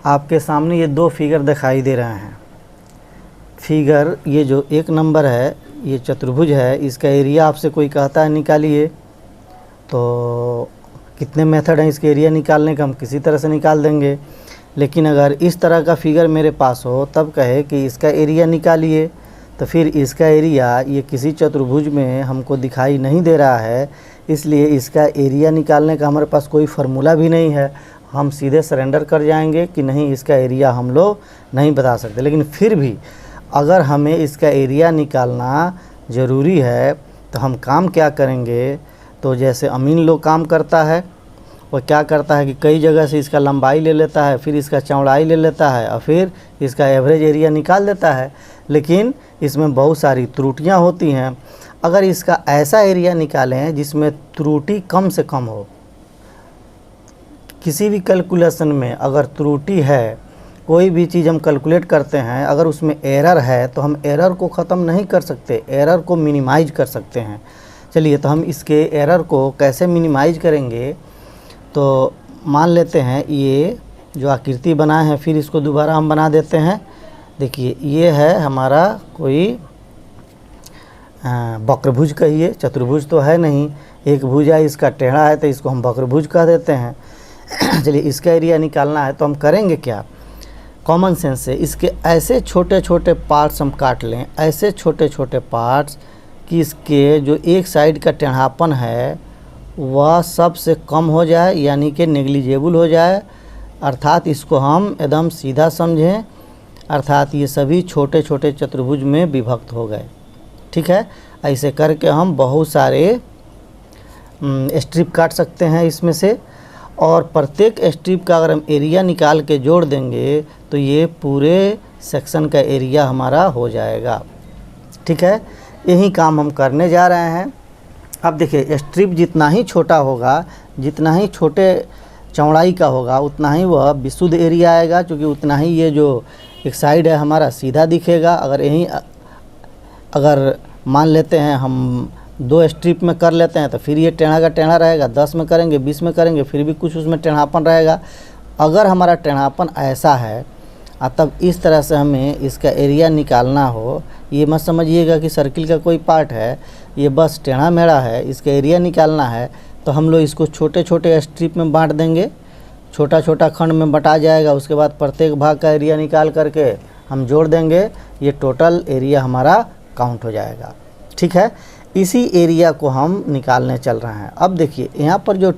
आपके सामने ये दो फिगर दिखाई दे रहे हैं। फिगर ये जो एक नंबर है ये चतुर्भुज है, इसका एरिया आपसे कोई कहता है निकालिए, तो कितने मेथड हैं इसके एरिया निकालने का, हम किसी तरह से निकाल देंगे। लेकिन अगर इस तरह का फिगर मेरे पास हो तब कहे कि इसका एरिया निकालिए, तो फिर इसका एरिया ये किसी चतुर्भुज में हमको दिखाई नहीं दे रहा है, इसलिए इसका एरिया निकालने का हमारे पास कोई फार्मूला भी नहीं है। हम सीधे सरेंडर कर जाएंगे कि नहीं, इसका एरिया हम लोग नहीं बता सकते। लेकिन फिर भी अगर हमें इसका एरिया निकालना ज़रूरी है तो हम काम क्या करेंगे, तो जैसे अमीन लोग काम करता है, वो क्या करता है कि कई जगह से इसका लंबाई ले लेता है, फिर इसका चौड़ाई ले लेता है और फिर इसका एवरेज एरिया निकाल देता है। लेकिन इसमें बहुत सारी त्रुटियां होती हैं। अगर इसका ऐसा एरिया निकालें जिसमें त्रुटि कम से कम हो, किसी भी कैलकुलेशन में अगर त्रुटि है, कोई भी चीज़ हम कैलकुलेट करते हैं, अगर उसमें एरर है तो हम एरर को ख़त्म नहीं कर सकते, एरर को मिनिमाइज कर सकते हैं। चलिए, तो हम इसके एरर को कैसे मिनिमाइज करेंगे, तो मान लेते हैं ये जो आकृति बनाए हैं, फिर इसको दोबारा हम बना देते हैं। देखिए, ये है हमारा कोई वक्रभुज कहिए, चतुर्भुज तो है नहीं, एक भुजा इसका टेढ़ा है तो इसको हम वक्रभुज कह देते हैं। चलिए, इसका एरिया निकालना है तो हम करेंगे क्या, कॉमन सेंस से इसके ऐसे छोटे छोटे पार्ट्स हम काट लें, ऐसे छोटे छोटे पार्ट्स कि इसके जो एक साइड का टेढ़ापन है वह सबसे कम हो जाए, यानी कि नेग्लिजिबल हो जाए, अर्थात इसको हम एकदम सीधा समझें, अर्थात ये सभी छोटे छोटे चतुर्भुज में विभक्त हो गए। ठीक है, ऐसे करके हम बहुत सारे स्ट्रिप काट सकते हैं इसमें से, और प्रत्येक स्ट्रिप का अगर हम एरिया निकाल के जोड़ देंगे तो ये पूरे सेक्शन का एरिया हमारा हो जाएगा। ठीक है, यही काम हम करने जा रहे हैं। अब देखिए, स्ट्रिप जितना ही छोटा होगा, जितना ही छोटे चौड़ाई का होगा, उतना ही वह विशुद्ध एरिया आएगा, क्योंकि उतना ही ये जो एक साइड है हमारा सीधा दिखेगा। अगर मान लेते हैं हम 2 स्ट्रिप में कर लेते हैं तो फिर ये टेढ़ा का टेढ़ा रहेगा, 10 में करेंगे, 20 में करेंगे, फिर भी कुछ उसमें टेढ़ापन रहेगा। अगर हमारा टेढ़ापन ऐसा है तब इस तरह से हमें इसका एरिया निकालना हो, ये मत समझिएगा कि सर्किल का कोई पार्ट है, ये बस टेढ़ा मेढ़ा है, इसका एरिया निकालना है, तो हम लोग इसको छोटे छोटे स्ट्रिप में बांट देंगे, छोटा छोटा खंड में बटा जाएगा। उसके बाद प्रत्येक भाग का एरिया निकाल करके हम जोड़ देंगे, ये टोटल एरिया हमारा काउंट हो जाएगा। ठीक है, इसी एरिया को हम निकालने चल रहे हैं। अब देखिए, यहाँ पर जो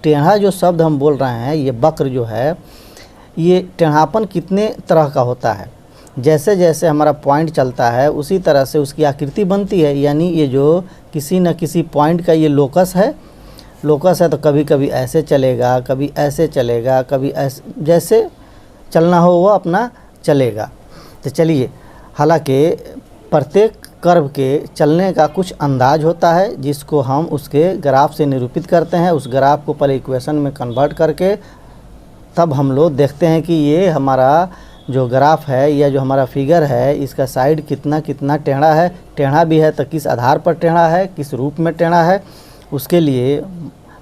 टेढ़ा जो शब्द हम बोल रहे हैं, ये वक्र जो है, ये टेढ़ापन कितने तरह का होता है, जैसे जैसे हमारा पॉइंट चलता है उसी तरह से उसकी आकृति बनती है। यानी ये जो किसी न किसी पॉइंट का ये लोकस है, तो कभी कभी ऐसे चलेगा, कभी ऐसे चलेगा, कभी ऐसे, जैसे चलना हो वो अपना चलेगा। तो चलिए, हालांकि प्रत्येक कर्व के चलने का कुछ अंदाज होता है जिसको हम उसके ग्राफ से निरूपित करते हैं। उस ग्राफ को पहले इक्वेशन में कन्वर्ट करके तब हम लोग देखते हैं कि ये हमारा जो ग्राफ है या जो हमारा फिगर है, इसका साइड कितना कितना टेढ़ा है, टेढ़ा भी है तो किस आधार पर टेढ़ा है, किस रूप में टेढ़ा है। उसके लिए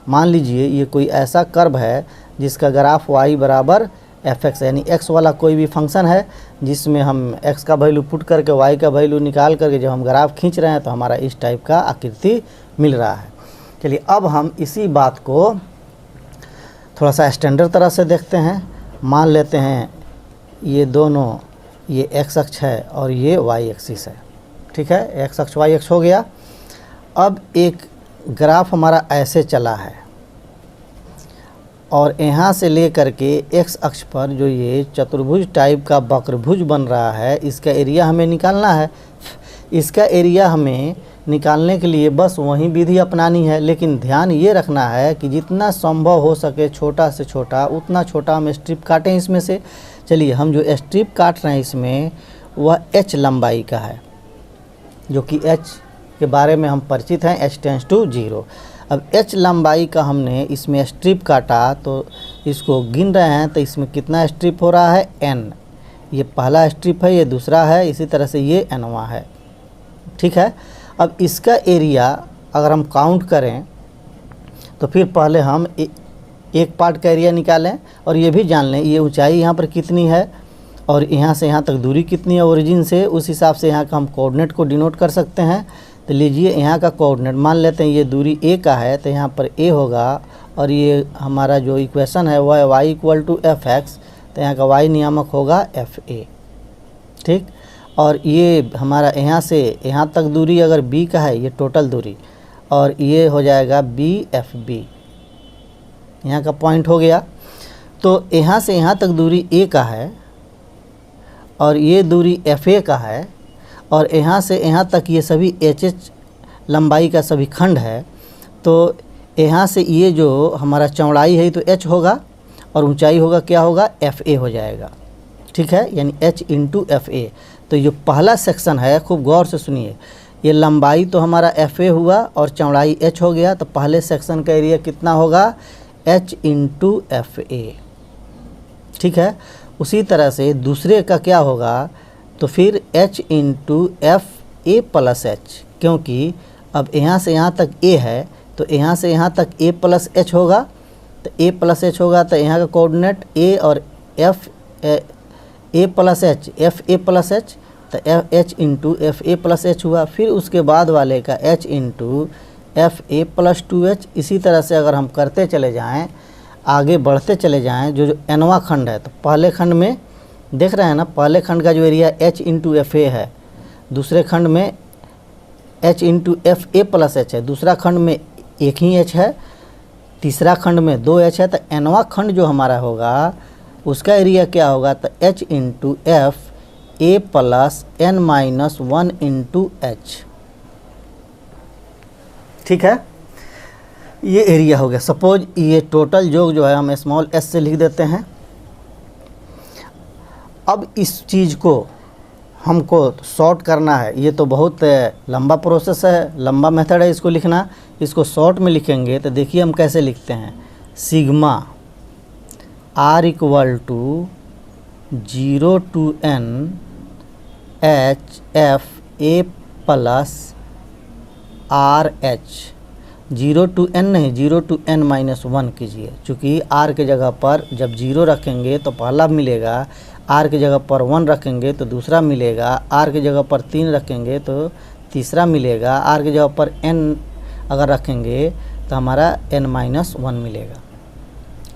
मान लीजिए ये कोई ऐसा कर्व है जिसका ग्राफ y बराबर fx, यानी x वाला कोई भी फंक्शन है जिसमें हम x का वैल्यू पुट करके y का वैल्यू निकाल करके जब हम ग्राफ खींच रहे हैं तो हमारा इस टाइप का आकृति मिल रहा है। चलिए, अब हम इसी बात को थोड़ा सा स्टैंडर्ड तरह से देखते हैं। मान लेते हैं ये दोनों, ये x अक्ष है और ये y एक्सिस है। ठीक है, x अक्ष y अक्ष हो गया। अब एक ग्राफ हमारा ऐसे चला है और यहाँ से ले करके x अक्ष पर जो ये चतुर्भुज टाइप का वक्रभुज बन रहा है, इसका एरिया हमें निकालना है। इसका एरिया हमें निकालने के लिए बस वही विधि अपनानी है, लेकिन ध्यान ये रखना है कि जितना संभव हो सके छोटा से छोटा, उतना छोटा हम स्ट्रिप काटें इसमें से। चलिए, हम जो स्ट्रिप काट रहे हैं इसमें वह h लंबाई का है, जो कि h के बारे में हम परिचित हैं, h टेंड्स टू 0। अब h लंबाई का हमने इसमें स्ट्रिप काटा तो इसको गिन रहे हैं तो इसमें कितना स्ट्रिप हो रहा है, n। ये पहला स्ट्रिप है, ये दूसरा है, इसी तरह से ये nवां है। ठीक है, अब इसका एरिया अगर हम काउंट करें तो फिर पहले हम एक पार्ट का एरिया निकालें और ये भी जान लें ये ऊंचाई यहाँ पर कितनी है और यहाँ से यहाँ तक दूरी कितनी है ओरिजिन से, उस हिसाब से यहाँ का हम कोऑर्डिनेट को डिनोट कर सकते हैं। तो लीजिए यहाँ का कोऑर्डिनेट मान लेते हैं ये दूरी ए का है तो यहाँ पर ए होगा और ये हमारा जो इक्वेशन है वह y equal to F X, तो यहाँ का y नियामक होगा एफ ए, ठीक। और ये हमारा यहाँ से यहाँ तक दूरी अगर b का है, ये टोटल दूरी, और ये हो जाएगा बी एफ बी, यहाँ का पॉइंट हो गया। तो यहाँ से यहाँ तक दूरी a का है और ये दूरी एफ ए का है और यहाँ से यहाँ तक ये सभी एच एच लंबाई का सभी खंड है। तो यहाँ से ये जो हमारा चौड़ाई है तो h होगा और ऊंचाई होगा क्या होगा एफ ए हो जाएगा, ठीक है, यानी h इंटू एफ ए। तो ये पहला सेक्शन है, खूब गौर से सुनिए, ये लंबाई तो हमारा एफ ए हुआ और चौड़ाई h हो गया, तो पहले सेक्शन का एरिया कितना होगा h इंटू एफ ए, ठीक है। उसी तरह से दूसरे का क्या होगा, तो फिर h into F A plus H, क्योंकि अब यहाँ से यहाँ तक a है तो यहाँ से यहाँ तक a प्लस एच होगा, तो a प्लस एच होगा तो यहाँ का कोऑर्डिनेट a और f a plus H F A plus H, तो h into F A plus H हुआ। फिर उसके बाद वाले का h into F A plus two H. इसी तरह से अगर हम करते चले जाएं, आगे बढ़ते चले जाएं, जो nवां खंड है, तो पहले खंड में देख रहे हैं ना, पहले खंड का जो एरिया h इंटू एफ ए है, दूसरे खंड में h into F A plus H है, दूसरा खंड में एक ही h है, तीसरा खंड में 2h है। तो nवां खंड जो हमारा होगा उसका एरिया क्या होगा, तो h into F A plus N minus one into H, ठीक है, ये एरिया हो गया। सपोज ये टोटल योग जो है हम स्मॉल s से लिख देते हैं। अब इस चीज़ को हमको शॉर्ट करना है, ये तो बहुत लंबा प्रोसेस है, लंबा मेथड है इसको लिखना। इसको शॉर्ट में लिखेंगे तो देखिए हम कैसे लिखते हैं, sigma r equal to 0 to n H F A plus R H, 0 to n नहीं, 0 टू n माइनस 1 कीजिए, चूँकि r के जगह पर जब 0 रखेंगे तो पहला मिलेगा, r के जगह पर 1 रखेंगे तो दूसरा मिलेगा, r के जगह पर 3 रखेंगे तो तीसरा मिलेगा, r के जगह पर n अगर रखेंगे तो हमारा n माइनस 1 मिलेगा,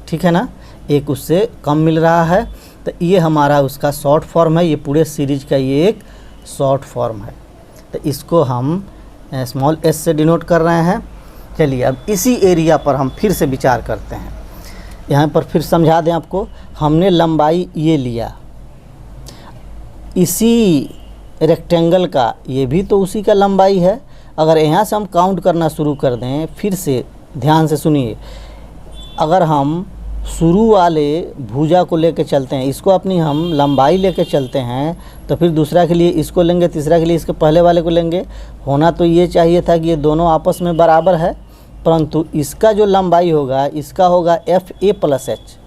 ठीक है ना, एक उससे कम मिल रहा है। तो ये हमारा उसका शॉर्ट फॉर्म है, ये पूरे सीरीज का ये एक शॉर्ट फॉर्म है। तो इसको हम स्मॉल s से डिनोट कर रहे हैं। चलिए अब इसी एरिया पर हम फिर से विचार करते हैं। यहाँ पर फिर समझा दें आपको, हमने लंबाई ये लिया, इसी रेक्टेंगल का ये भी तो उसी का लंबाई है। अगर यहाँ से हम काउंट करना शुरू कर दें, फिर से ध्यान से सुनिए, अगर हम शुरू वाले भुजा को लेकर चलते हैं, इसको अपनी हम लंबाई लेकर चलते हैं, तो फिर दूसरा के लिए इसको लेंगे, तीसरा के लिए इसके पहले वाले को लेंगे। होना तो ये चाहिए था कि ये दोनों आपस में बराबर है, परंतु इसका जो लंबाई होगा इसका होगा एफ ए प्लस एच,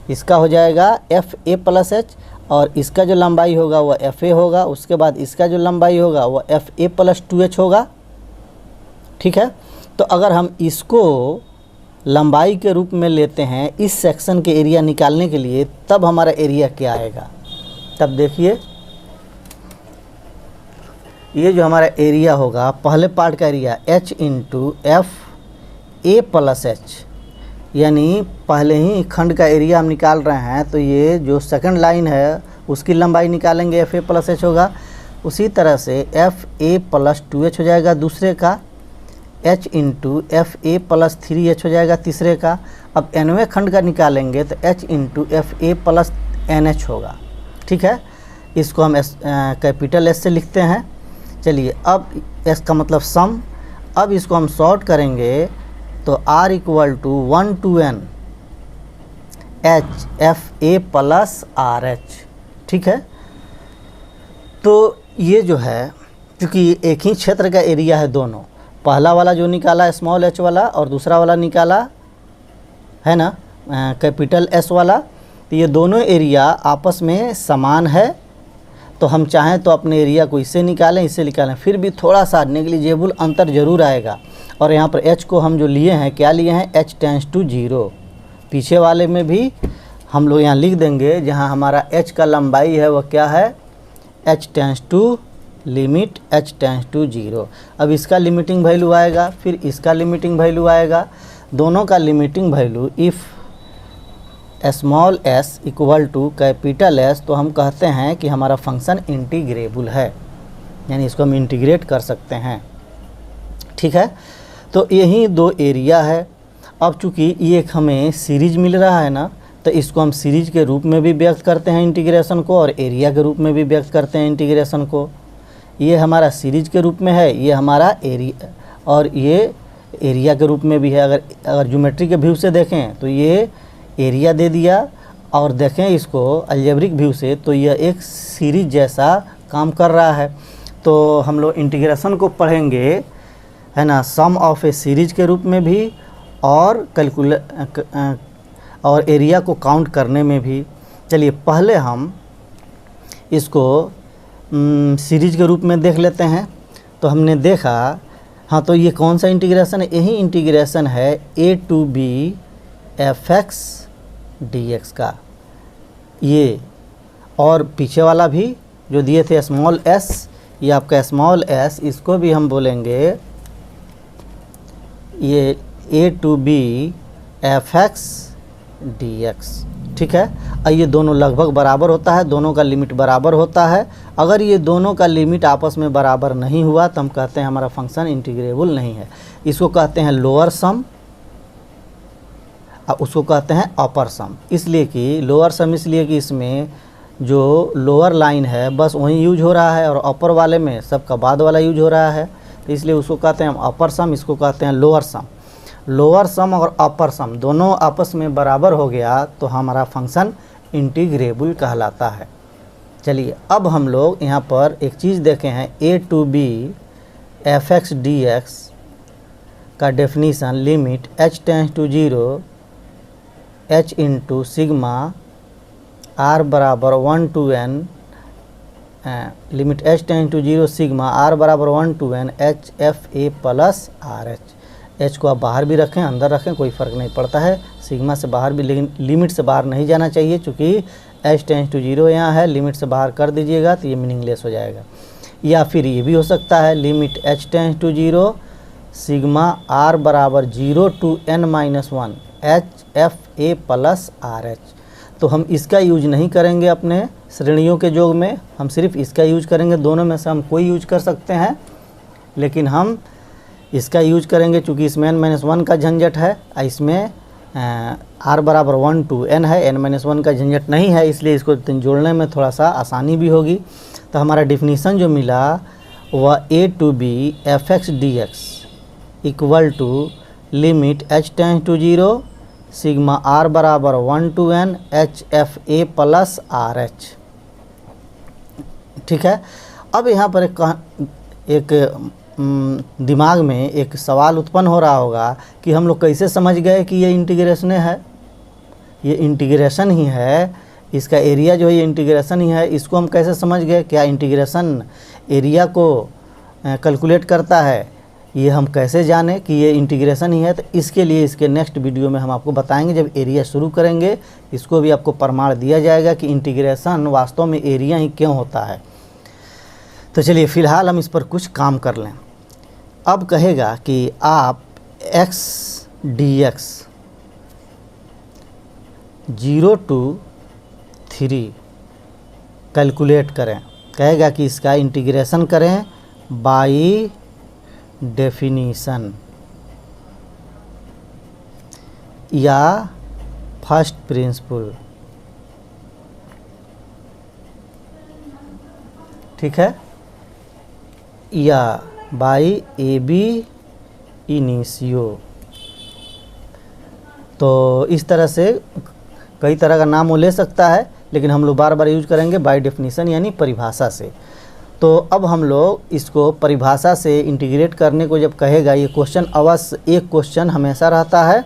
इसका हो जाएगा एफ ए प्लस एच, और इसका जो लंबाई होगा वह एफ ए होगा, उसके बाद इसका जो लंबाई होगा वह F A plus two H होगा, ठीक है। तो अगर हम इसको लंबाई के रूप में लेते हैं इस सेक्शन के एरिया निकालने के लिए, तब हमारा एरिया क्या आएगा, तब देखिए ये जो हमारा एरिया होगा, पहले पार्ट का area h into F A plus H, यानी पहले ही खंड का एरिया हम निकाल रहे हैं, तो ये जो सेकंड लाइन है उसकी लंबाई निकालेंगे, एफ ए प्लस एच होगा। उसी तरह से F A plus two H हो जाएगा दूसरे का, h into F A plus three H हो जाएगा तीसरे का। अब nवें खंड का निकालेंगे तो h into F A plus N H होगा, ठीक है। इसको हम कैपिटल S से लिखते हैं। चलिए अब S का मतलब सम, अब इसको हम शॉर्ट करेंगे तो r equal to 1 to n H F A plus R H, ठीक है। तो ये जो है, क्योंकि एक ही क्षेत्र का एरिया है दोनों, पहला वाला जो निकाला स्मॉल h वाला और दूसरा वाला निकाला है ना कैपिटल S वाला, तो ये दोनों एरिया आपस में समान है। तो हम चाहें तो अपने एरिया को इससे निकालें, इससे निकालें, फिर भी थोड़ा सा नेग्लिजिबल अंतर जरूर आएगा। और यहाँ पर h को हम जो लिए हैं, क्या लिए हैं, h टेंस टू 0, पीछे वाले में भी हम लोग यहाँ लिख देंगे, जहाँ हमारा h का लंबाई है वह क्या है, h tends to limit h tends to 0। अब इसका लिमिटिंग वैल्यू आएगा, फिर इसका लिमिटिंग वैल्यू आएगा, दोनों का limiting value if small s equal to capital S, तो हम कहते हैं कि हमारा फंक्शन इंटीग्रेबल है, यानी इसको हम इंटीग्रेट कर सकते हैं। ठीक है, तो यही दो एरिया है। अब चूँकि ये एक हमें सीरीज मिल रहा है ना, तो इसको हम सीरीज के रूप में भी व्यक्त करते हैं इंटीग्रेशन को, और एरिया के रूप में भी व्यक्त करते हैं इंटीग्रेशन को। ये हमारा सीरीज के रूप में है, ये हमारा एरिया, और ये एरिया के रूप में भी है। अगर ज्योमेट्री के व्यू से देखें तो ये एरिया दे दिया, और देखें इसको अलजेब्रिक व्यू से तो यह एक सीरीज जैसा काम कर रहा है। तो हम लोग इंटीग्रेशन को पढ़ेंगे, है ना, सम ऑफ ए सीरीज के रूप में भी, और और एरिया को काउंट करने में भी। चलिए पहले हम इसको सीरीज के रूप में देख लेते हैं। तो हमने देखा, हाँ, तो ये कौन सा इंटीग्रेशन है, यही इंटीग्रेशन है a to b fx dx का, ये। और पीछे वाला भी जो दिए थे स्मॉल s, ये आपका स्मॉल s, इसको भी हम बोलेंगे ये a to b fx dx। ठीक है, और ये दोनों लगभग बराबर होता है, दोनों का लिमिट बराबर होता है। अगर ये दोनों का लिमिट आपस में बराबर नहीं हुआ तो हम कहते हैं हमारा फंक्शन इंटीग्रेबल नहीं है। इसको कहते हैं लोअर सम, और उसको कहते हैं अपर सम। इसलिए कि लोअर सम इसलिए कि इसमें जो लोअर लाइन है बस वही यूज हो रहा है, और अपर वाले में सबका बाद वाला यूज हो रहा है, तो इसलिए उसको कहते हैं हम अपर सम, इसको कहते हैं लोअर सम। लोअर सम और अपर सम दोनों आपस में बराबर हो गया तो हमारा फंक्शन इंटीग्रेबल कहलाता है। चलिए अब हम लोग यहाँ पर एक चीज़ देखे हैं, a to b fx dx का definition limit h tends to 0 h into sigma r बराबर 1 to n, limit h tends to 0 sigma r बराबर 1 to n h f a plus R H. h को आप बाहर भी रखें अंदर रखें कोई फ़र्क नहीं पड़ता है, सिग्मा से बाहर भी, लेकिन लिमिट से बाहर नहीं जाना चाहिए, चूँकि h टेंस टू 0 यहाँ है, लिमिट से बाहर कर दीजिएगा तो ये मीनिंगलेस हो जाएगा। या फिर ये भी हो सकता है limit h tends to 0 sigma r बराबर 0 to n-1 h f a plus R H. तो हम इसका यूज नहीं करेंगे अपने श्रेणियों के योग में, हम सिर्फ इसका यूज करेंगे। दोनों में से हम कोई यूज कर सकते हैं, लेकिन इसका यूज करेंगे चूँकि इसमें n-1 का झंझट है, इसमें r बराबर 1 to n है, n-1 का झंझट नहीं है, इसलिए इसको जोड़ने में थोड़ा सा आसानी भी होगी। तो हमारा डिफिनीसन जो मिला वह a to b fx dx equal to limit h tends to 0 sigma r बराबर 1 to n h f a plus R H. ठीक है, अब यहाँ पर एक दिमाग में एक सवाल उत्पन्न हो रहा होगा कि हम लोग कैसे समझ गए कि ये इंटीग्रेशन है, ये इंटीग्रेशन ही है, इसका एरिया जो है ये इंटीग्रेशन ही है, इसको हम कैसे समझ गए, क्या इंटीग्रेशन एरिया को कैलकुलेट करता है, ये हम कैसे जाने कि ये इंटीग्रेशन ही है। तो इसके लिए इसके नेक्स्ट वीडियो में हम आपको बताएंगे, जब एरिया शुरू करेंगे इसको भी आपको प्रमाण दिया जाएगा कि इंटीग्रेशन वास्तव में एरिया ही क्यों होता है। तो चलिए फ़िलहाल हम इस पर कुछ काम कर लें। अब कहेगा कि आप x dx 0 to 3 कैलकुलेट करें, कहेगा कि इसका इंटीग्रेशन करें बाई डेफिनीशन या फर्स्ट प्रिंसिपल। ठीक है, या बाई ए बी इनिशियो। तो इस तरह से कई तरह का नाम वो ले सकता है, लेकिन हम लोग बार बार यूज करेंगे बाय डेफिनीशन यानी परिभाषा से। तो अब हम लोग इसको परिभाषा से इंटीग्रेट करने को जब कहेगा, ये क्वेश्चन अवश्य, एक क्वेश्चन हमेशा रहता है,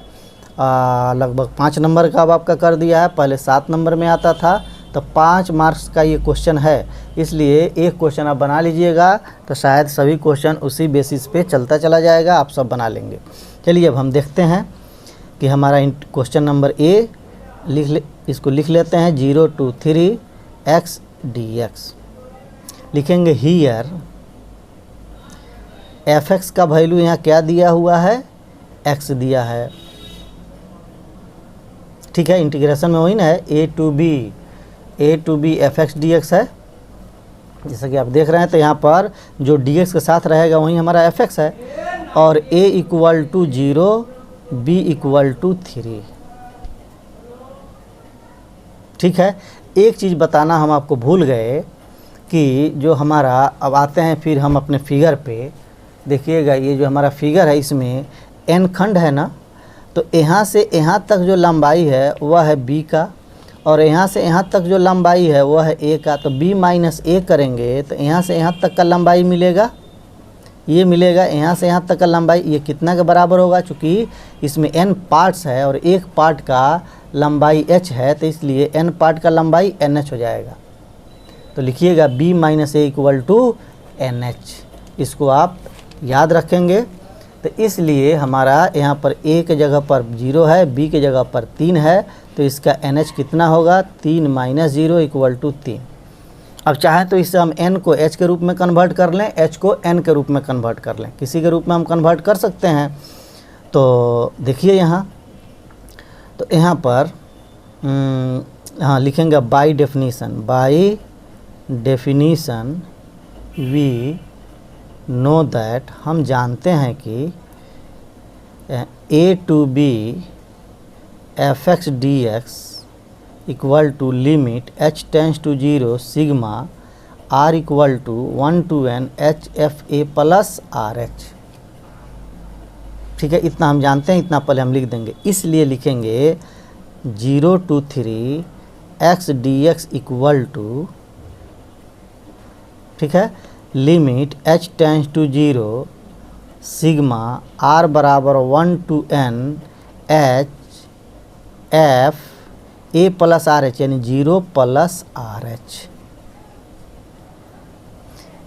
लगभग 5 नंबर का अब आपका कर दिया है, पहले 7 नंबर में आता था, तो 5 मार्क्स का ये क्वेश्चन है, इसलिए एक क्वेश्चन आप बना लीजिएगा तो शायद सभी क्वेश्चन उसी बेसिस पे चलता चला जाएगा, आप सब बना लेंगे। चलिए अब हम देखते हैं कि हमारा क्वेश्चन नंबर ए इसको लिख लेते हैं 0 to 3 x dx। लिखेंगे हीयर fx का वैल्यू यहाँ क्या दिया हुआ है, x दिया है। ठीक है, इंटीग्रेशन में वही ना है, a to b fx dx है। जैसा कि आप देख रहे हैं, तो यहाँ पर जो dx के साथ रहेगा वही हमारा fx है, और a equal to 0 b equal to 3। ठीक है, एक चीज़ बताना हम आपको भूल गए कि जो हमारा, अब आते हैं फिर हम अपने फिगर पे, देखिएगा ये जो हमारा फिगर है इसमें n खंड है ना, तो यहाँ से यहाँ तक जो लंबाई है वह है b का, और यहाँ से यहाँ तक जो लंबाई है वह है a का। तो b माइनस a करेंगे तो यहाँ से यहाँ तक का लंबाई मिलेगा, ये मिलेगा। यहाँ से यहाँ तक का लंबाई ये कितना के बराबर होगा, चूँकि इसमें n पार्ट्स है और एक पार्ट का लंबाई h है, तो इसलिए n पार्ट का लंबाई nh हो जाएगा। तो लिखिएगा b minus a equal to nh, इसको आप याद रखेंगे। तो इसलिए हमारा यहाँ पर a के जगह पर 0 है, b के जगह पर 3 है, तो इसका nh कितना होगा, 3 माइनस 0 इक्वल टू 3। अब चाहें तो इससे हम n को h के रूप में कन्वर्ट कर लें, h को n के रूप में कन्वर्ट कर लें, किसी के रूप में हम कन्वर्ट कर सकते हैं। तो देखिए यहाँ, तो यहाँ पर हाँ लिखेंगे by definition we know that, हम जानते हैं कि a to b fx dx equal to limit h tends to 0 sigma r equal to 1 to n h f a plus R H. ठीक है, इतना हम जानते हैं, इतना पहले हम लिख देंगे। इसलिए लिखेंगे 0 to 3 x dx equal to, ठीक है, limit h tends to 0 sigma r बराबर 1 to n h f a plus R H, यानी 0 प्लस आर एच,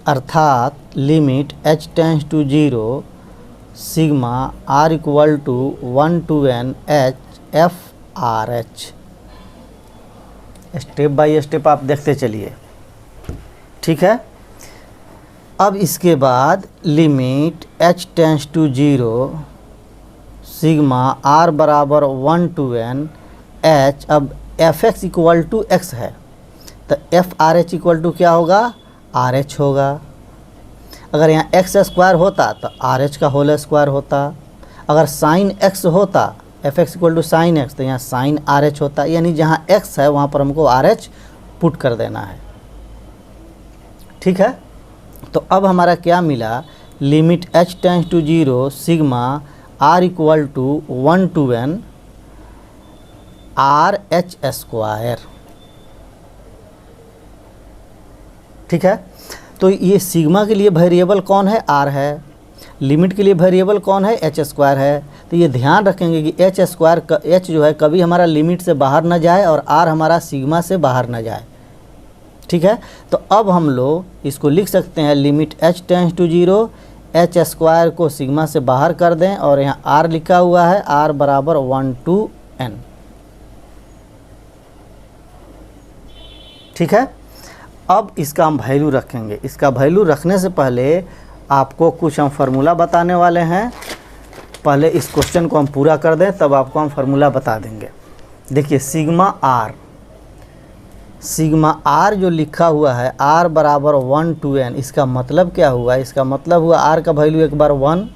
अर्थात limit h tends to 0 sigma r equal to 1 to n h f R H. Step by step आप देखते चलिए। ठीक है, अब इसके बाद limit h tends to 0 sigma r बराबर 1 to n h, अब F X equal to X है, तो F R H equal to क्या होगा, आर एच होगा। अगर यहाँ एक्स स्क्वायर होता तो आर एच का होल स्क्वायर होता। अगर साइन एक्स होता, F X equal to sine X, तो यहाँ साइन आर एच होता। यानी जहाँ एक्स है वहाँ पर हमको आर एच पुट कर देना है। ठीक है, तो अब हमारा क्या मिला, limit h tends to 0 sigma r equal to 1 to n R H square. ठीक है, तो ये सिग्मा के लिए वेरिएबल कौन है, r है, लिमिट के लिए वेरिएबल कौन है, h स्क्वायर है। तो ये ध्यान रखेंगे कि h स्क्वायर, h जो है कभी हमारा लिमिट से बाहर ना जाए और r हमारा सिग्मा से बाहर ना जाए। ठीक है, तो अब हम लोग इसको लिख सकते हैं, limit h tends to 0 h square को सिग्मा से बाहर कर दें, और यहाँ r लिखा हुआ है, r बराबर 1 to n। ठीक है, अब इसका हम वैल्यू रखेंगे। इसका वैल्यू रखने से पहले आपको कुछ हम फार्मूला बताने वाले हैं। पहले इस क्वेश्चन को हम पूरा कर दें, तब आपको हम फार्मूला बता देंगे। देखिए सिग्मा आर जो लिखा हुआ है, r बराबर 1 to n, इसका मतलब क्या हुआ, इसका मतलब हुआ r का वैल्यू एक बार 1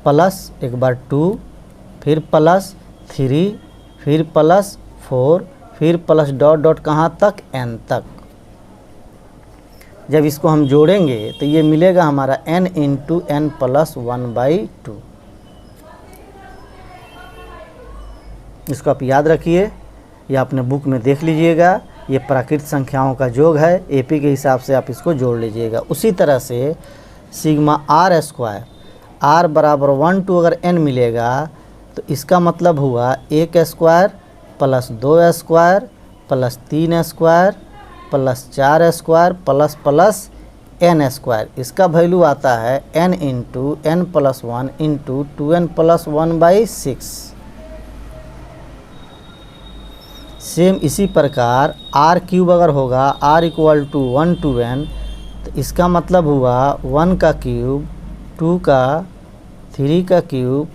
प्लस एक बार 2, फिर प्लस 3, फिर प्लस 4, फिर प्लस डॉट डॉट कहाँ तक, n तक। जब इसको हम जोड़ेंगे तो ये मिलेगा हमारा n इंटू n प्लस 1/2। इसको आप याद रखिए, या अपने बुक में देख लीजिएगा। ये प्राकृत संख्याओं का योग है, एपी के हिसाब से आप इसको जोड़ लीजिएगा। उसी तरह से सिग्मा आर स्क्वायर, r बराबर 1 to अगर n मिलेगा तो इसका मतलब हुआ 1 square plus 2 square plus 3 square plus 4 square plus plus n square. इसका वैल्यू आता है n इंटू n प्लस 1 इंटू 2n प्लस 1/6। सेम इसी प्रकार आर क्यूब अगर होगा r equal to 1 to n, तो इसका मतलब हुआ 1 का क्यूब, 2 का, 3 का क्यूब,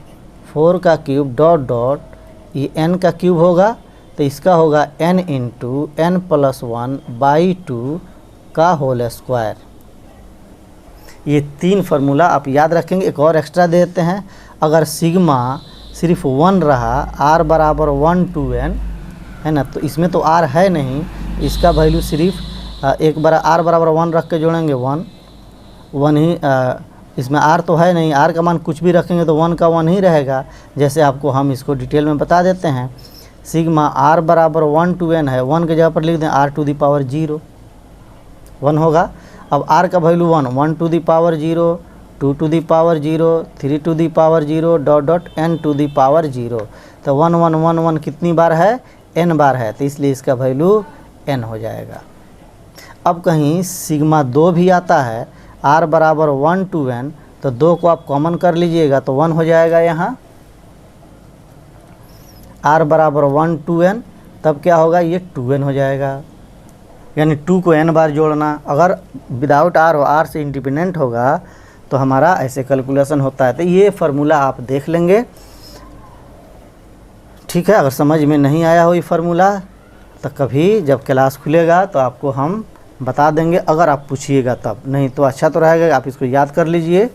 4 का क्यूब डॉट डॉट, ये n का क्यूब होगा तो इसका होगा n इंटू n प्लस 1/2 का होल स्क्वायर। ये 3 फार्मूला आप याद रखेंगे। एक और एक्स्ट्रा दे देते हैं, अगर सिग्मा सिर्फ 1 रहा, r बराबर 1 to n है ना, तो इसमें तो r है नहीं, इसका वैल्यू सिर्फ एक बार r बराबर 1 रख के जोड़ेंगे 1 ही, इसमें r तो है नहीं, r का मान कुछ भी रखेंगे तो 1 का 1 ही रहेगा। जैसे आपको हम इसको डिटेल में बता देते हैं, सिग्मा r बराबर 1 to n है, 1 के जगह पर लिख दें r टू द पावर 0, 1 होगा। अब r का value 1 to the power 0, 2 to the power 0, 3 to the power 0 dot dot n to the power 0। तो 1 1 1 1 कितनी बार है, n बार है, तो इसलिए इसका वैल्यू n हो जाएगा। अब कहीं सिग्मा 2 भी आता है, r बराबर 1 to n, तो 2 को आप कॉमन कर लीजिएगा तो 1 हो जाएगा यहाँ, r बराबर 1 to n, तब क्या होगा, ये 2n हो जाएगा। यानी 2 को n बार जोड़ना, अगर विदाउट r हो, r से इंडिपेंडेंट होगा तो हमारा ऐसे कैलकुलेशन होता है। तो ये फार्मूला आप देख लेंगे, ठीक है। अगर समझ में नहीं आया हो ये फार्मूला तो कभी जब क्लास खुलेगा तो आपको हम बता देंगे, अगर आप पूछिएगा तब, नहीं तो अच्छा तो रहेगा, आप इसको याद कर लीजिए।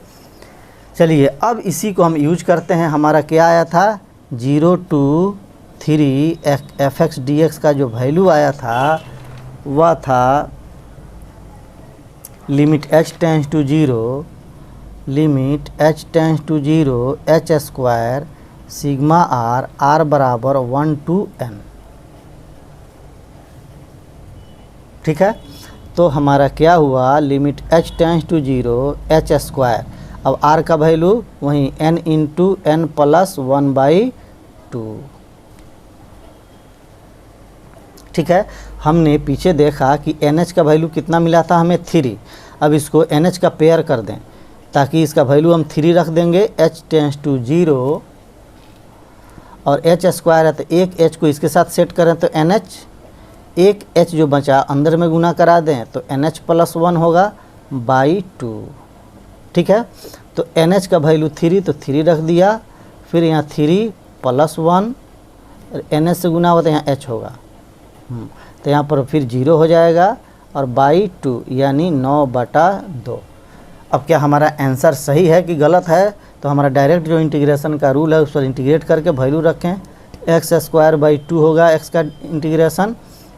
चलिए अब इसी को हम यूज करते हैं। हमारा क्या आया था, 0 to 3 fx dx का जो वैल्यू आया था वह था limit h tends to 0, limit h tends to 0 h square sigma r बराबर 1 to n, ठीक है। तो हमारा क्या हुआ, limit h tends to 0 h square, अब r का वैल्यू वहीं n इंटू n प्लस 1/2, ठीक है। हमने पीछे देखा कि NH का वैल्यू कितना मिला था हमें, 3। अब इसको NH का पेयर कर दें ताकि इसका वैल्यू हम 3 रख देंगे, h टेंस टू 0 और h स्क्वायर है तो एक h को इसके साथ सेट करें तो NH, एक h जो बचा अंदर में गुना करा दें तो NH प्लस 1 होगा /2, ठीक है। तो NH का वैल्यू 3 तो 3 रख दिया, फिर यहाँ 3 प्लस 1, NH से गुना होता है यहाँ h होगा, तो यहाँ पर फिर 0 हो जाएगा और /2 यानी 9/2। अब क्या हमारा आंसर सही है कि गलत है, तो हमारा डायरेक्ट जो इंटीग्रेशन का रूल है उस पर इंटीग्रेट करके वैल्यू रखें, x² 2 होगा, x का इंटीग्रेशन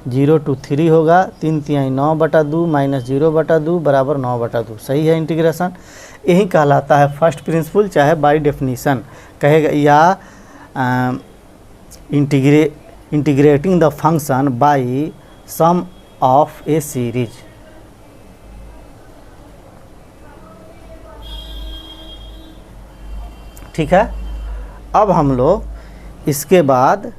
0 to 3 होगा, 3 3 9/2 माइनस 0/2 बराबर 9/2, सही है इंटीग्रेशन। यही कहलाता है फर्स्ट प्रिंसिपल, चाहे बाय डेफिनीशन कहेगा या integrating the function by sum of a series. ठीक है। अब हम लोग इसके बाद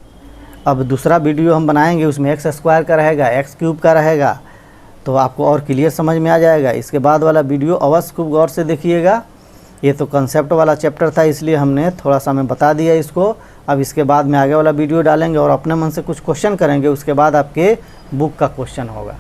अब दूसरा वीडियो हम बनाएंगे, उसमें एक्स स्क्वायर का रहेगा, एक्स क्यूब का रहेगा, तो आपको और क्लियर समझ में आ जाएगा। इसके बाद वाला वीडियो अवश्य खूब गौर से देखिएगा। ये तो कंसेप्ट वाला चैप्टर था इसलिए हमने थोड़ा सा मैं बता दिया इसको। अब इसके बाद में आगे वाला वीडियो डालेंगे और अपने मन से कुछ क्वेश्चन करेंगे, उसके बाद आपके बुक का क्वेश्चन होगा।